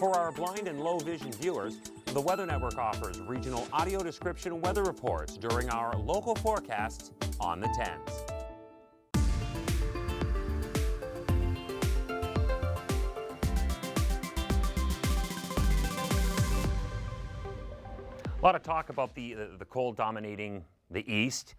For our blind and low vision viewers, the Weather Network offers regional audio description weather reports during our local forecasts on the 10s. A lot of talk about the cold dominating the east.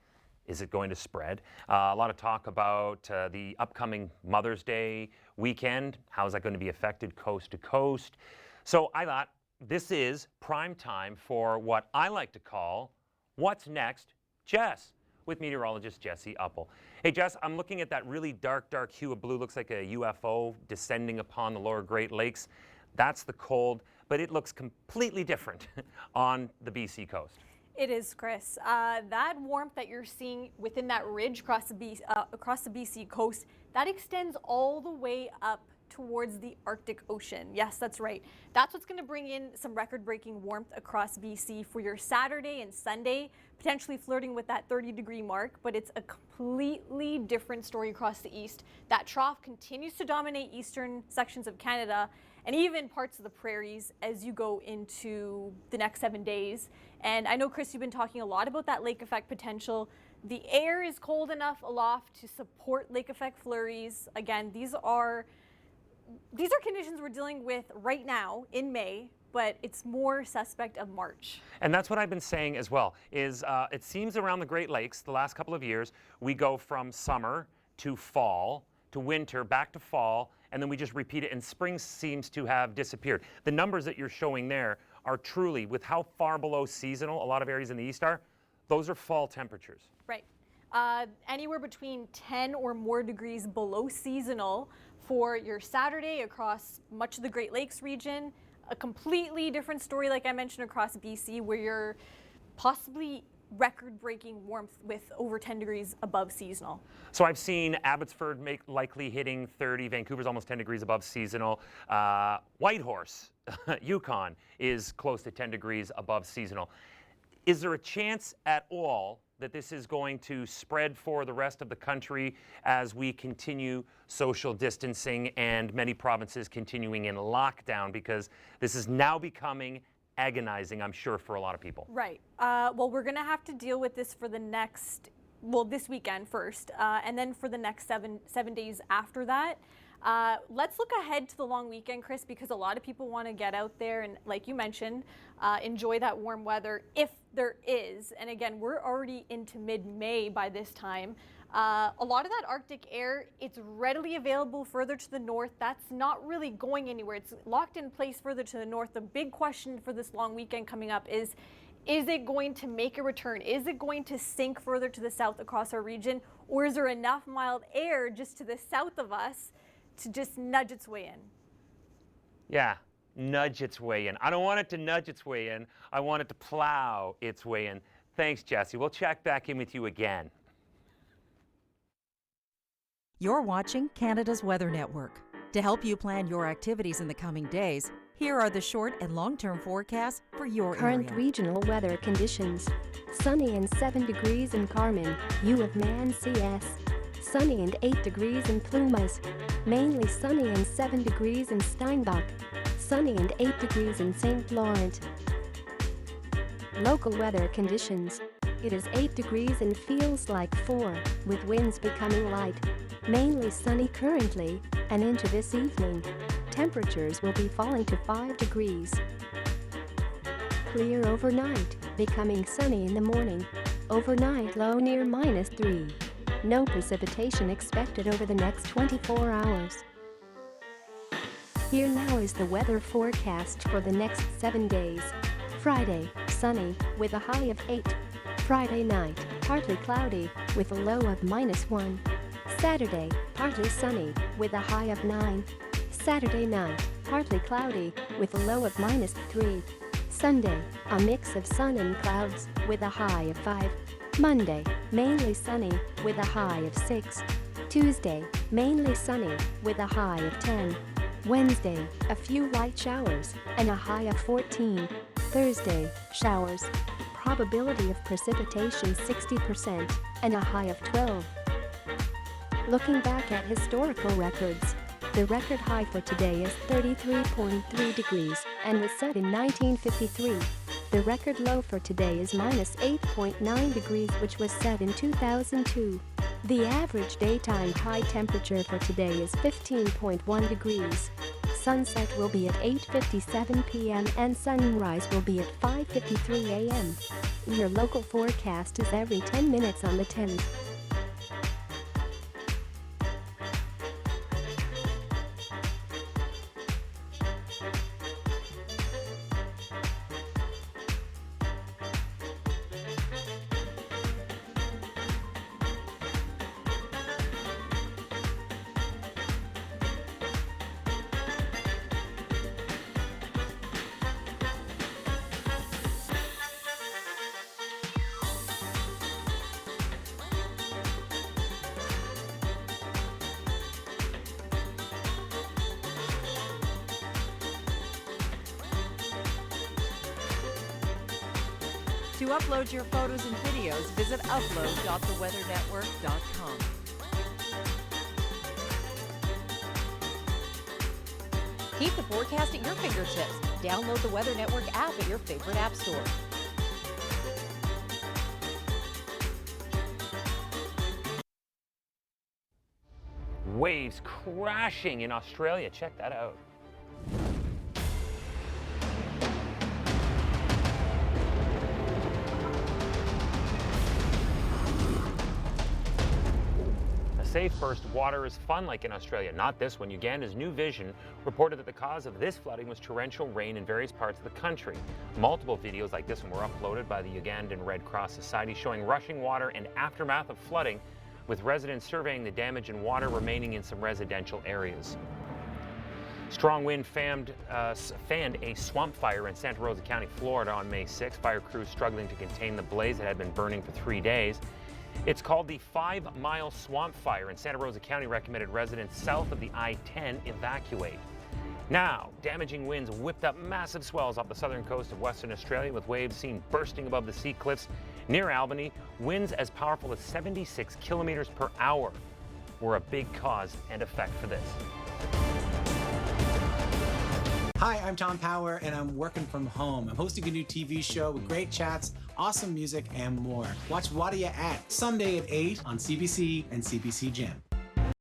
Is it going to spread? A lot of talk about the upcoming Mother's Day weekend. How is that going to be affected coast to coast? So I thought this is prime time for what I like to call What's Next, Jess, with meteorologist Jessie Uppal. Hey Jess, I'm looking at that really dark hue of blue. Looks like a UFO descending upon the lower Great Lakes. That's the cold, but it looks completely different on the BC coast. It is, Chris. That warmth that you're seeing within that ridge across the BC coast, that extends all the way up towards the Arctic Ocean. Yes, that's right. That's what's going to bring in some record-breaking warmth across BC for your Saturday and Sunday, potentially flirting with that 30-degree mark, but it's a completely different story across the east. That trough continues to dominate eastern sections of Canada and even parts of the prairies as you go into the next 7 days. And I know, Chris, you've been talking a lot about that lake effect potential. The air is cold enough aloft to support lake effect flurries. Again, these are conditions we're dealing with right now in May, but it's more suspect of March. And that's what I've been saying as well, is it seems around the Great Lakes the last couple of years, we go from summer to fall to winter, back to fall, and then we just repeat it, and spring seems to have disappeared. The numbers that you're showing there are truly, with how far below seasonal a lot of areas in the east are, those are fall temperatures. Right. Anywhere between 10 or more degrees below seasonal for your Saturday across much of the Great Lakes region. A completely different story, like I mentioned, across BC, where you're possibly record-breaking warmth with over 10 degrees above seasonal. So I've seen Abbotsford likely hitting 30, Vancouver's almost 10 degrees above seasonal. Whitehorse, Yukon, is close to 10 degrees above seasonal. Is there a chance at all that this is going to spread for the rest of the country as we continue social distancing and many provinces continuing in lockdown, because this is now becoming agonizing, I'm sure, for a lot of people? Right. Well, we're going to have to deal with this for the next, this weekend first, and then for the next seven days after that. Let's look ahead to the long weekend, Chris, because a lot of people want to get out there and, like you mentioned, enjoy that warm weather if there is. And again, we're already into mid-May by this time. A lot of that Arctic air, it's readily available further to the north. That's not really going anywhere. It's locked in place further to the north. The big question for this long weekend coming up is it going to make a return? Is it going to sink further to the south across our region? Or is there enough mild air just to the south of us to just nudge its way in? Yeah, nudge its way in. I don't want it to nudge its way in. I want it to plow its way in. Thanks, Jessie. We'll check back in with you again. You're watching Canada's Weather Network. To help you plan your activities in the coming days, here are the short and long-term forecasts for your current area. Regional weather conditions. Sunny and 7 degrees in Carman, U of Man CS. Sunny and 8 degrees in Plumas. Mainly sunny and 7 degrees in Steinbach. Sunny and 8 degrees in St. Laurent. Local weather conditions. It is 8 degrees and feels like 4, with winds becoming light. Mainly sunny currently, and into this evening. Temperatures will be falling to 5 degrees. Clear overnight, becoming sunny in the morning. Overnight low near -3. No precipitation expected over the next 24 hours. Here now is the weather forecast for the next 7 days. Friday, sunny, with a high of 8. Friday night, partly cloudy, with a low of -1. Saturday, partly sunny, with a high of 9. Saturday night, partly cloudy, with a low of -3. Sunday, a mix of sun and clouds, with a high of 5. Monday, mainly sunny, with a high of 6. Tuesday, mainly sunny, with a high of 10. Wednesday, a few light showers, and a high of 14. Thursday, showers. Probability of precipitation 60%, and a high of 12. Looking back at historical records, The record high for today is 33.3 degrees and was set in 1953. The record low for today is minus 8.9 degrees, which was set in 2002. The average daytime high temperature for today is 15.1 degrees. Sunset will be at 8:57 p.m. and sunrise will be at 5:53 a.m. Your local forecast is every 10 minutes on the 10th. To upload your photos and videos, visit upload.theweathernetwork.com. Keep the forecast at your fingertips. Download the Weather Network app at your favorite app store. Waves crashing in Australia. Check that out. Safe burst water is fun like in Australia. Not this one. Uganda's New Vision reported that the cause of this flooding was torrential rain in various parts of the country. Multiple videos like this one were uploaded by the Ugandan Red Cross Society showing rushing water and aftermath of flooding, with residents surveying the damage and water remaining in some residential areas. Strong wind fanned a swamp fire in Santa Rosa County, Florida on May 6. Fire crews struggling to contain the blaze that had been burning for 3 days. It's called the 5 Mile Swamp Fire, and Santa Rosa County recommended residents south of the I-10 evacuate. Now, damaging winds whipped up massive swells off the southern coast of Western Australia, with waves seen bursting above the sea cliffs near Albany. Winds as powerful as 76 kilometers per hour were a big cause and effect for this. Hi, I'm Tom Power, and I'm working from home. I'm hosting a new TV show with great chats, awesome music, and more. Watch What Are You At? Sunday at 8 on CBC and CBC Gem.